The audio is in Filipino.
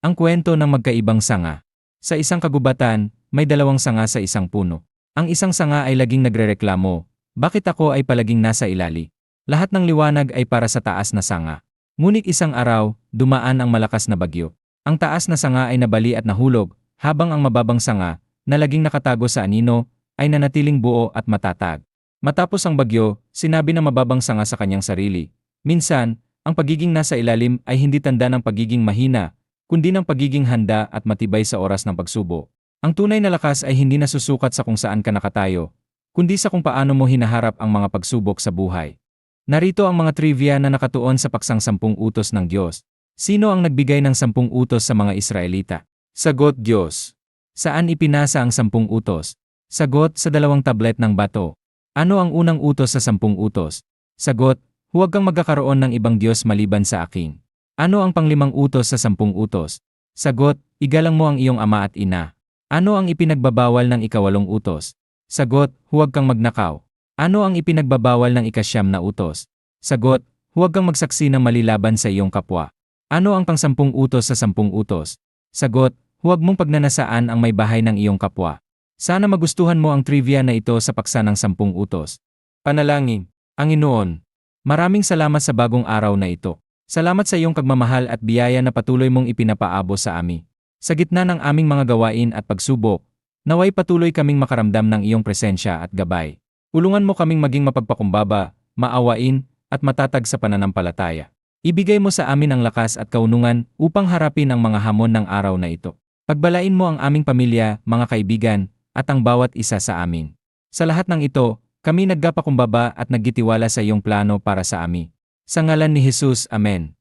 Ang kwento ng magkaibang sanga. Sa isang kagubatan, may dalawang sanga sa isang puno. Ang isang sanga ay laging nagrereklamo, "Bakit ako ay palaging nasa ilali? Lahat ng liwanag ay para sa taas na sanga." Ngunit isang araw, dumaan ang malakas na bagyo. Ang taas na sanga ay nabali at nahulog, habang ang mababang sanga, na laging nakatago sa anino, ay nanatiling buo at matatag. Matapos ang bagyo, sinabi ng mababang sanga sa kanyang sarili, "Minsan, ang pagiging nasa ilalim ay hindi tanda ng pagiging mahina, kundi ng pagiging handa at matibay sa oras ng pagsubok. Ang tunay na lakas ay hindi nasusukat sa kung saan ka nakatayo, kundi sa kung paano mo hinaharap ang mga pagsubok sa buhay." Narito ang mga trivia na nakatuon sa paksang 10 utos ng Diyos. Sino ang nagbigay ng 10 utos sa mga Israelita? Sagot: Diyos. Saan ipinasa ang 10 utos? Sagot: sa 2 tablet ng bato. Ano ang unang utos sa 10 utos? Sagot: huwag kang magkakaroon ng ibang Diyos maliban sa akin. Ano ang pang-5 utos sa 10 utos? Sagot: igalang mo ang iyong ama at ina. Ano ang ipinagbabawal ng 8 utos? Sagot: huwag kang magnakaw. Ano ang ipinagbabawal ng 9 na utos? Sagot: huwag kang magsaksi ng mali laban sa iyong kapwa. Ano ang pang-10 utos sa 10 utos? Sagot: huwag mong pagnanasaan ang may bahay ng iyong kapwa. Sana magustuhan mo ang trivia na ito sa paksa ng 10 utos. Panalangin. Panginoon, maraming salamat sa bagong araw na ito. Salamat sa iyong pagmamahal at biyaya na patuloy mong ipinapaabot sa amin. Sa gitna ng aming mga gawain at pagsubok, naway patuloy kaming makaramdam ng iyong presensya at gabay. Tulungan mo kaming maging mapagpakumbaba, maawain, at matatag sa pananampalataya. Ibigay mo sa amin ang lakas at kaunungan upang harapin ang mga hamon ng araw na ito. Pagbalain mo ang aming pamilya, mga kaibigan, at ang bawat isa sa amin. Sa lahat ng ito, kami nagpapakumbaba at naggitiwala sa iyong plano para sa amin. Sa ngalan ni Jesus, Amen.